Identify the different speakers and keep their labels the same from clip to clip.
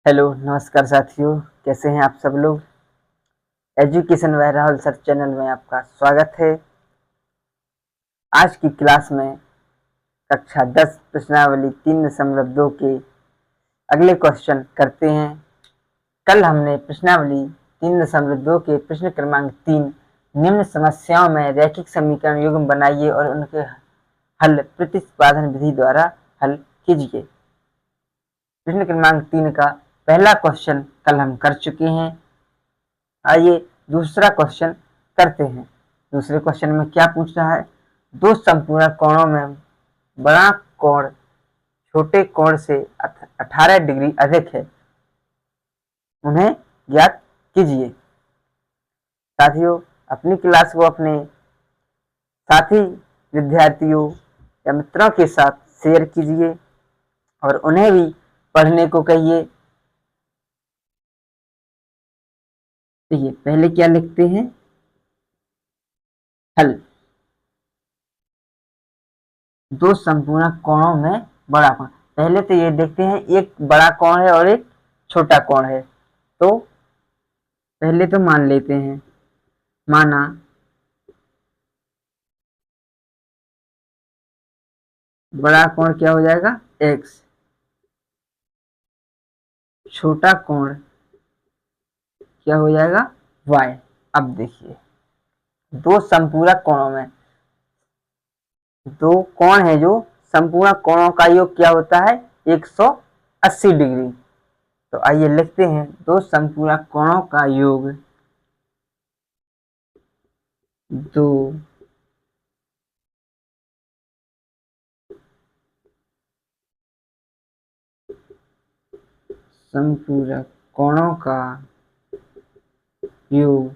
Speaker 1: Hello नमस्कार साथियों, कैसे हैं आप सब लोग। Education by Rahul sir channel में आपका स्वागत है। आज की क्लास में कक्षा 10 प्रश्नावली 3.2 के अगले क्वेश्चन करते हैं। कल हमने प्रश्नावली 3.2 के प्रश्न क्रमांक 3 निम्न समस्याओं में रैखिक समीकरण युग्म बनाइए और उनके हल प्रतिपादन विधि द्वारा हल कीजिए। प्रश्न क्रमांक 3 का पहला क्वेश्चन कल हम कर चुके हैं। आइए दूसरा क्वेश्चन करते हैं। दूसरे क्वेश्चन में क्या पूछ रहा है, दो संपूर्ण कोणों में बड़ा कोण छोटे कोण से 18 डिग्री अधिक है, उन्हें ज्ञात कीजिए। साथियों, अपनी क्लास को अपने साथी विद्यार्थियों या मित्रों के साथ शेयर कीजिए और उन्हें भी पढ़ने को कहिए। देखिए पहले क्या लिखते हैं, हल। दो संपूर्ण कोणों में बड़ा कोण, पहले तो ये देखते हैं एक बड़ा कोण है और एक छोटा कोण है। तो पहले तो मान लेते हैं, माना बड़ा कोण क्या हो जाएगा x, छोटा कोण क्या हो जाएगा y। अब देखिए दो संपूरक कोणों में दो कोण है, जो संपूर्ण कोणों का योग क्या होता है 180 डिग्री। तो आइए लिखते हैं, दो संपूर्ण कोणों का योग, दो संपूरक कोणों का योग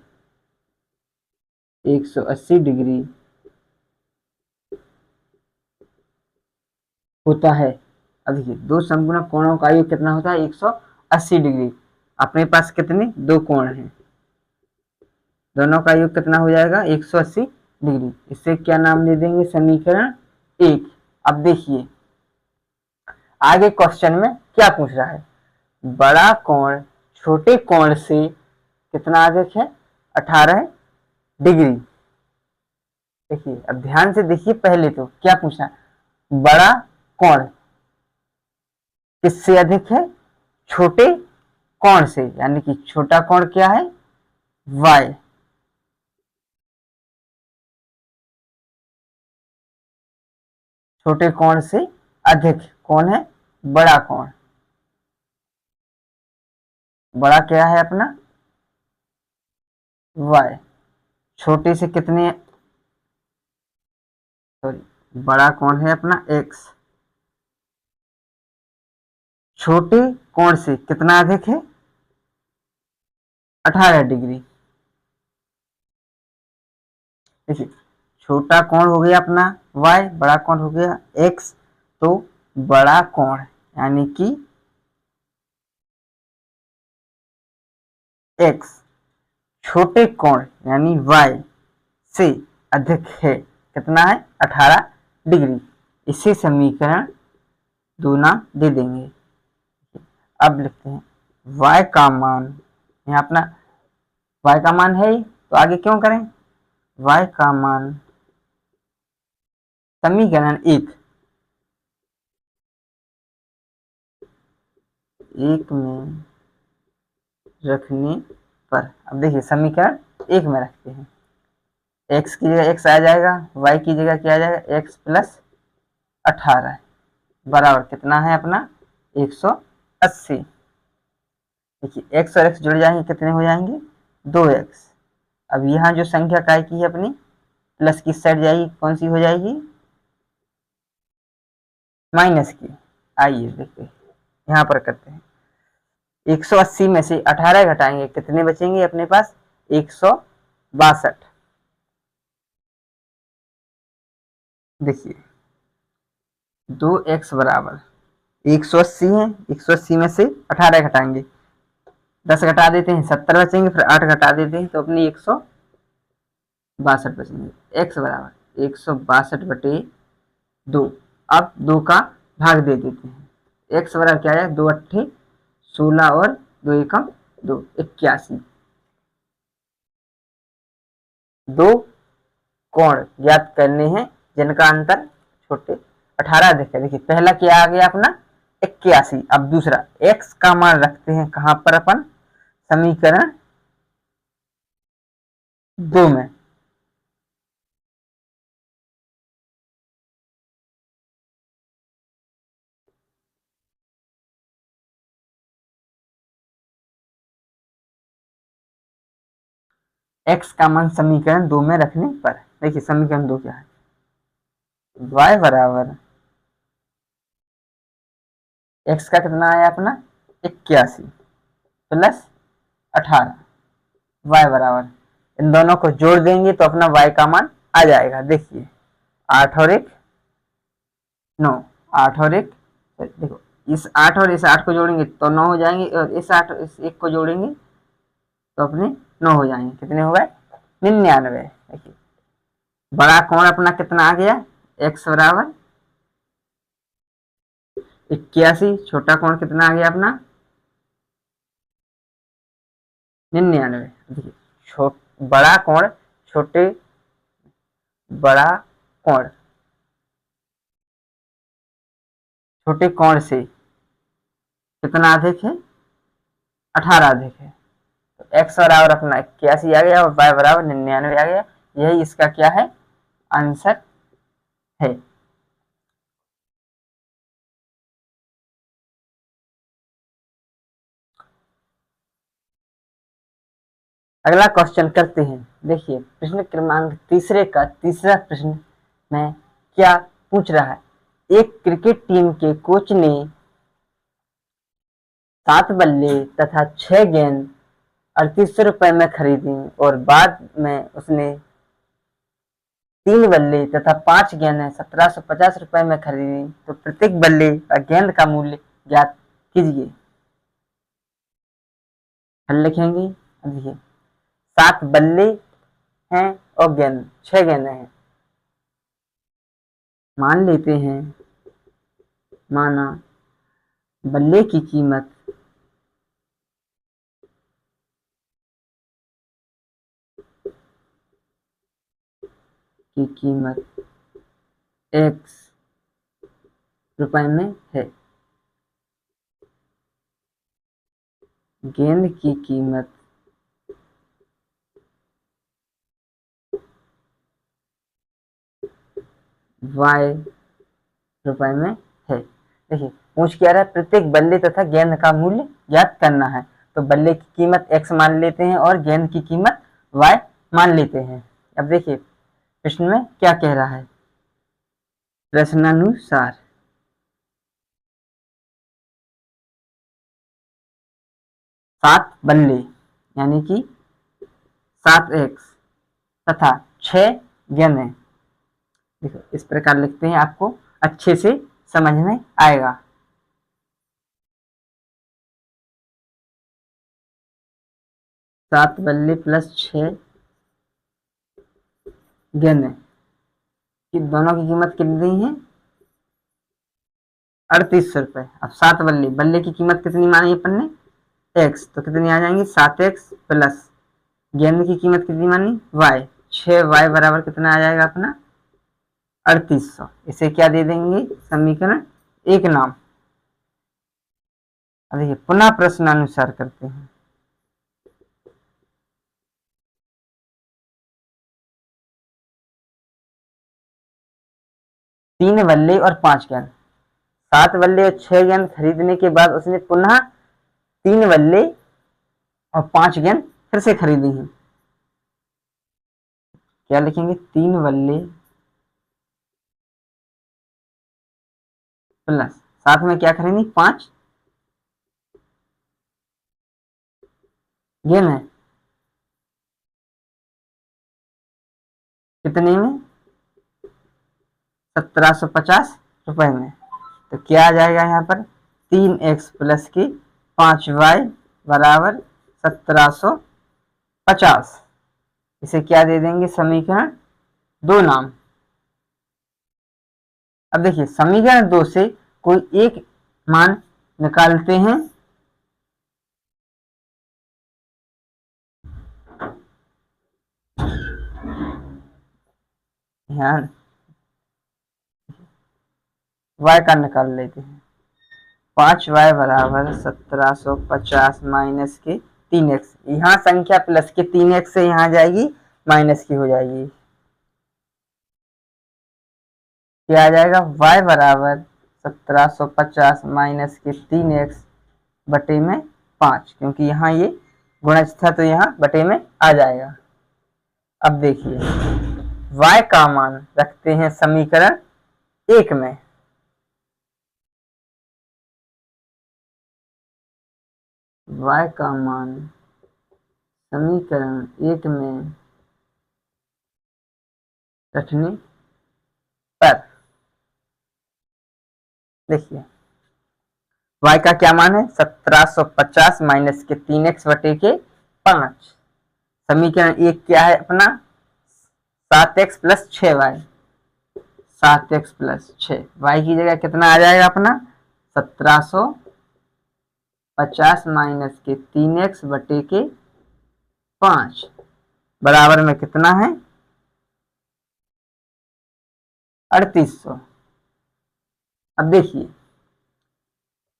Speaker 1: 180 डिग्री होता है। अब देखिए दो संपूर्ण कोणों का योग कितना होता है 180 डिग्री। अपने पास कितने दो कोण हैं, दोनों का योग कितना हो जाएगा 180 डिग्री। इसे क्या नाम दे देंगे, समीकरण 1। अब देखिए आगे क्वेश्चन में क्या पूछ रहा है, बड़ा कोण छोटे कोण से कितना अधिक है 18 डिग्री। देखिए अब ध्यान से देखिए, पहले तो क्या पूछा, बड़ा कोण किससे अधिक है, छोटे कोण से, यानी कि छोटा कोण क्या है y। छोटे कोण से अधिक कौन है, बड़ा कोण। बड़ा क्या है अपना y, छोटे से कितने, सॉरी बड़ा कोण है अपना x, छोटे कोण से कितना अधिक है 18 डिग्री। देखिए छोटा कोण हो गया अपना y, बड़ा कोण हो गया x। तो बड़ा कोण यानी कि x छोटे कोण यानी y से अधिक है, कितना है 18 डिग्री। इसे समीकरण 2 नाम दे देंगे। अब लिखते हैं y का मान, यहाँ अपना y का मान है, तो आगे क्यों करें, y का मान समीकरण 1 में रखने पर, अब देखिए समीकरण 1 में रखते हैं, x की जगह x आ जाएगा, y की जगह क्या आ जाएगा x प्लस 18 बराबर कितना है अपना 180। देखिए x और x जुड़ जाएंगे, कितने हो जाएंगे 2x। अब यहाँ जो संख्या काय की है अपनी प्लस की साइड जाएगी, कौन सी हो जाएगी माइनस की। आइए देखते हैं, यहाँ पर करते हैं 180 में से 18 घटाएंगे, कितने बचेंगे अपने पास 162। देखिए 2x बराबर 180 है, 180 में से 18 घटाएंगे, 10 घटा देते हैं 70 बचेंगे, फिर 8 घटा देते हैं तो अपनी 162 बचेंगे। x बराबर 162/2। अब 2 का भाग दे देते हैं, x बराबर क्या है 2 अट्ठे 16 और 2 एकम 2, 81। दो कोण ज्ञात करने हैं जिनका अंतर छोटे 18 देखे। देखिए पहला क्या आ गया अपना 81। अब दूसरा x का मान रखते हैं कहां पर अपन, समीकरण 2 में। x का मान समीकरण 2 में रखने पर देखिए समीकरण 2 क्या है, y बराबर x का कितना आया अपना 81 प्लस 18, y बराबर इन दोनों को जोड़ देंगे तो अपना y का मान आ जाएगा। देखिए 8 और 1 9, 8 और 1 देखो इस 8 और इस 8 को जोड़ेंगे तो 9 हो जाएंगे, और इस 8 और इस 1 को जोड़ेंगे तो अपने 9 हो जाएंगे। कितने हो गए 99। देखिए बड़ा कोण अपना कितना आ गया x बराबर 81, छोटा कोण कितना आ गया अपना 99। देखिए बड़ा कोण छोटे बड़ा कोण छोटे कोण से कितना अधिक है 18 अधिक है। तो x बराबर अपना 81 आ गया और y बराबर 99 आ गया। यही इसका क्या है आंसर है। अगला क्वेश्चन करते हैं। देखिए प्रश्न क्रमांक तीसरे का तीसरा प्रश्न में क्या पूछ रहा है, एक क्रिकेट टीम के कोच ने 7 बल्ले तथा 6 गेंद 3800 रुपए में खरीदी और बाद में उसने 3 बल्ले तथा 5 गेंदें 1750 रुपए में खरीदी, तो प्रत्येक बल्ले व गेंद का मूल्य ज्ञात कीजिए। हल लिखेंगे। देखिए 7 बल्ले हैं और गेंद 6 गेंदें हैं। मान लेते हैं, माना बल्ले की कीमत x रुपए में है, गेंद की कीमत y रुपए में है। देखिए पूछ क्या रहा है, प्रत्येक बल्ले तथा गेंद का मूल्य ज्ञात करना है। तो बल्ले की कीमत x मान लेते हैं और गेंद की कीमत y मान लेते हैं। अब देखिए प्रश्न में क्या कह रहा है, प्रश्नानुसार 7 बल्ले यानी कि 7x तथा 6 गेंदें। देखो इस प्रकार लिखते हैं, आपको अच्छे से समझ में आएगा। सात बल्ले प्लस 6 गेंदें कि दोनों की कीमत कितनी है 3800 रुपए। अब 7 बल्ले, बल्ले की कीमत कितनी मानी अपन ने x, तो कितनी आ जाएंगी 7x प्लस गेंद की कीमत कितनी मानी y, 6y बराबर कितना आ जाएगा अपना 3800। इसे क्या दे देंगे समीकरण 1 नाम। अब देखिए पुनः प्रश्नानुसार करते हैं। तीन बल्ले और 5 गेंद, 7 बल्ले और 6 गेंद खरीदने के बाद उसने पुनः 3 बल्ले और 5 गेंद फिर से खरीदी हैं। क्या लिखेंगे 3 बल्ले प्लस साथ में क्या खरीदी 5 गेंद है, कितने में 1750 रुपए में। तो क्या आ जाएगा यहाँ पर 3x प्लस की 5y बराबर 1750। इसे क्या दे देंगे समीकरण 2 नाम। अब देखिए समीकरण 2 से कोई एक मान निकालते हैं ध्यान, y का निकाल लेते हैं। 5y बराबर 1750 माइनस के 3x, यहाँ संख्या प्लस के 3x से यहाँ जाएगी, माइनस की हो जाएगी। क्या आ जाएगा? y बराबर 1750 माइनस के 3x बटे में 5, क्योंकि यहाँ ये गुणज था तो यहाँ बटे में आ जाएगा। अब देखिए y का मान रखते हैं समीकरण 1 में। y का मान समीकरण 1 में रखने पर देखिए y का क्या मान है? 1750 माइनस के 3x बटे के 5। समीकरण 1 क्या है अपना? 7x plus 6y। 7x plus 6, y की जगह कितना आ जाएगा अपना? 1750 माइनस के 3x बटे के 5 बराबर में कितना है? 3800। अब देखिए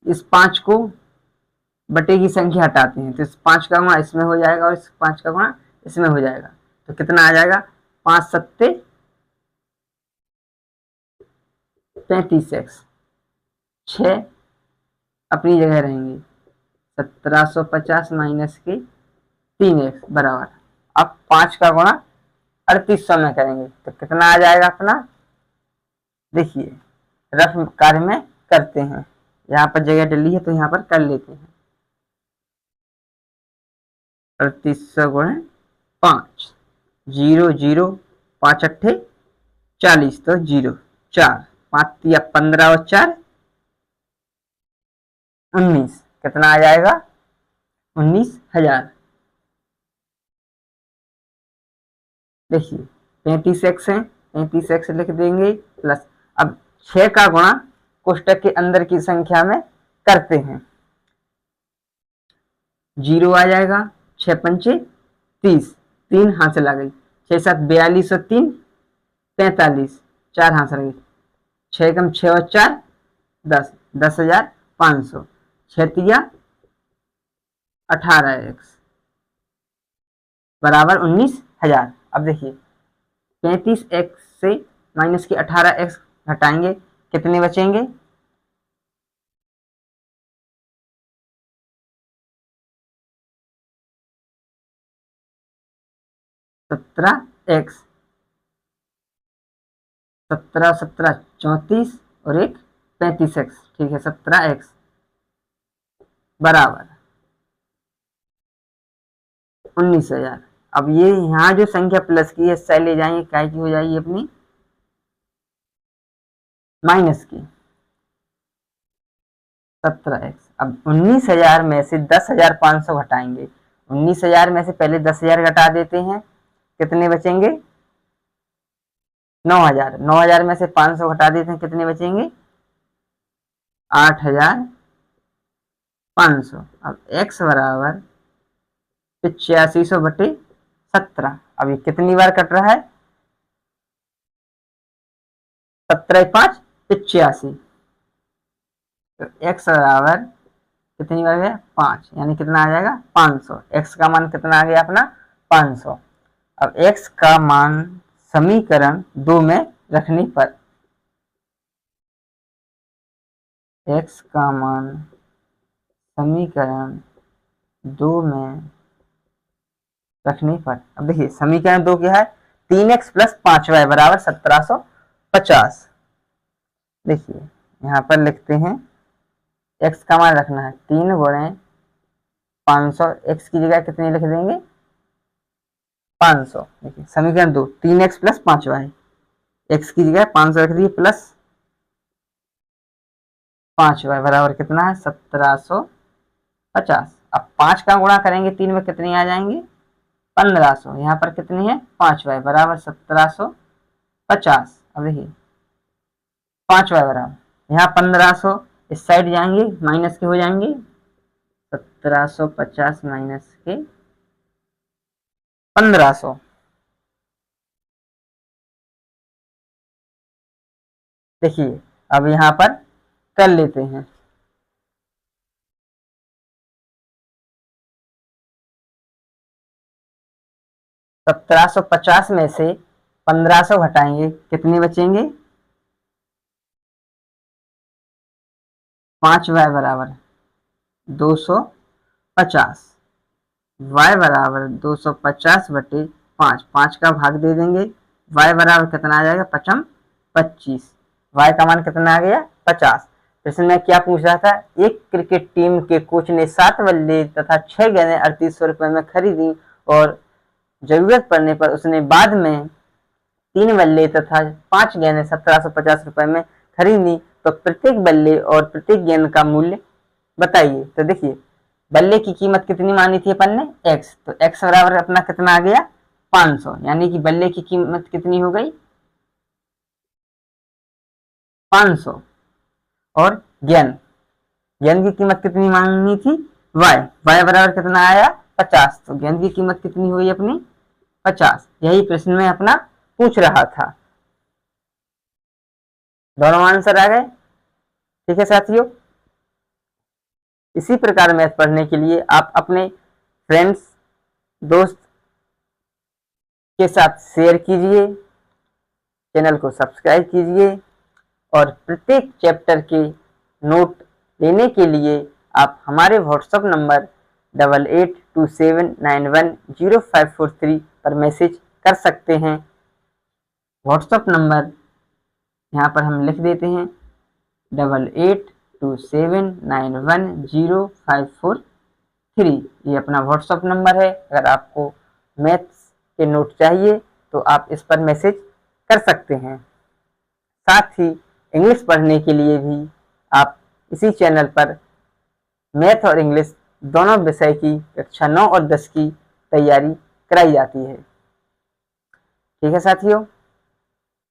Speaker 1: इस 5 को बटे की संख्या हटाते हैं तो इस 5 का गुणा इसमें हो जाएगा और इस 5 का गुणा इसमें हो जाएगा, तो कितना आ जाएगा? 5 सत्ते 35x, 6 अपनी जगह रहेंगे। 1750 माइनस के 3x बराबर, अब 5 का गुणा 3800 में करेंगे तो कितना आ जाएगा अपना? देखिए रफ कार्य में करते हैं, यहाँ पर जगह डली है तो यहाँ पर कर लेते हैं। 3800 गुणे 5, 0 0 5 अट्ठे 40, तो 0 4 5 तिया 15 और 4 19, कितना आ जाएगा? 19,000। देखिए 35x है, 35x लिख देंगे प्लस, अब 6 का गुणा कोष्टक के अंदर की संख्या में करते हैं। 0 आ जाएगा, 6 पंचे 30, 3 हासिल आ गई, 6 7 42 और 3 45, 4 हासिल आ गई, 6 कम 6 और 4 10, 10,500, 6 तिया 18x बराबर 19,000। अब देखिए 35x से माइनस के 18x घटाएंगे, कितने बचेंगे? 17x, 17 17 34 और एक 35x, ठीक है 17x बराबर 19,000। अब ये यहाँ जो संख्या प्लस की है साइड ले जाएंगे, क्या की हो जाएगी अपनी? माइनस की 17x। अब 19,000 में से 10,500 घटाएंगे, 19,000 में से पहले 10,000 घटा देते हैं, कितने बचेंगे? 9,000। 9,000 में से 500 घटा देते हैं, कितने बचेंगे? 8,500। अब x बराबर 8500 बटे 17। अब ये कितनी बार कट रहा है? 17 5 85, तो x बराबर कितनी बार गया? 5, यानी कितना आ जाएगा? 500। x का मान कितना आ गया अपना? 500। अब x का मान समीकरण 2 में रखने पर, x का मान समीकरण 2 में रखने पर, अब देखिए समीकरण 2 क्या है? 3x प्लस 5y बराबर 1750। देखिए यहाँ पर लिखते हैं x का मान रखना है 3 गुणे 500, x की जगह कितने लिख देंगे? 500। देखिए समीकरण 2, 3x प्लस 5y, x की जगह 500 रख दिए प्लस 5y बराबर कितना है? 1750। अब 5 का गुणा करेंगे 3 में, कितनी आ जाएंगी? 1500। यहाँ पर कितनी है? 5y बराबर 1750। अब देखिए 5y बराबर यहाँ 1500, इस साइड जाएंगे माइनस के हो जाएंगे, 1750 माइनस के 1500 देखिए अब यहाँ पर कर लेते हैं। 1750 में से 1500 घटाएंगे, कितने बचेंगे? 5y बराबर 250। y बराबर 250 बटे 5, 5 का भाग दे देंगे। y बराबर कितना आ जाएगा? 5 25। y का मान कितना आ गया? 50। प्रश्न में क्या पूछ रहा था? एक क्रिकेट टीम के कोच ने 7 बल्ले तथा 6 गेंदें 3800 रुपए में खरीदी और जरूरत पड़ने पर उसने बाद में 3 बल्ले तथा 5 गेंदें 1750 रुपए में खरीदी, तो प्रत्येक बल्ले और प्रत्येक गेंद का मूल्य बताइए। तो देखिए बल्ले की कीमत कितनी मानी थी अपन ने? x, तो x बराबर अपना कितना आ गया? 500, यानी कि बल्ले की कीमत कितनी हो गई? 500। और गेंद की कीमत कितनी मांगनी थी? y बराबर कितना आया? 50, तो गेंद की कीमत कितनी हुई अपनी? 50। यही प्रश्न में अपना पूछ रहा था। दोनों आंसर आ गए। ठीक है साथियों, इसी प्रकार मैथ पढ़ने के लिए आप अपने फ्रेंड्स, दोस्त के साथ शेयर कीजिए, चैनल को सब्सक्राइब कीजिए और प्रत्येक चैप्टर के नोट लेने के लिए आप हमारे व्हाट्सएप नंबर 8827910543 पर मैसेज कर सकते हैं। व्हाट्सएप नंबर यहाँ पर हम लिख देते हैं 8827910543। ये अपना व्हाट्सएप नंबर है। अगर आपको मैथ्स के नोट चाहिए तो आप इस पर मैसेज कर सकते हैं। साथ ही इंग्लिश पढ़ने के लिए भी आप इसी चैनल पर मैथ और इंग्लिश दोनों विषय की कक्षा 9 और 10 की तैयारी कराई जाती है। ठीक है साथियों।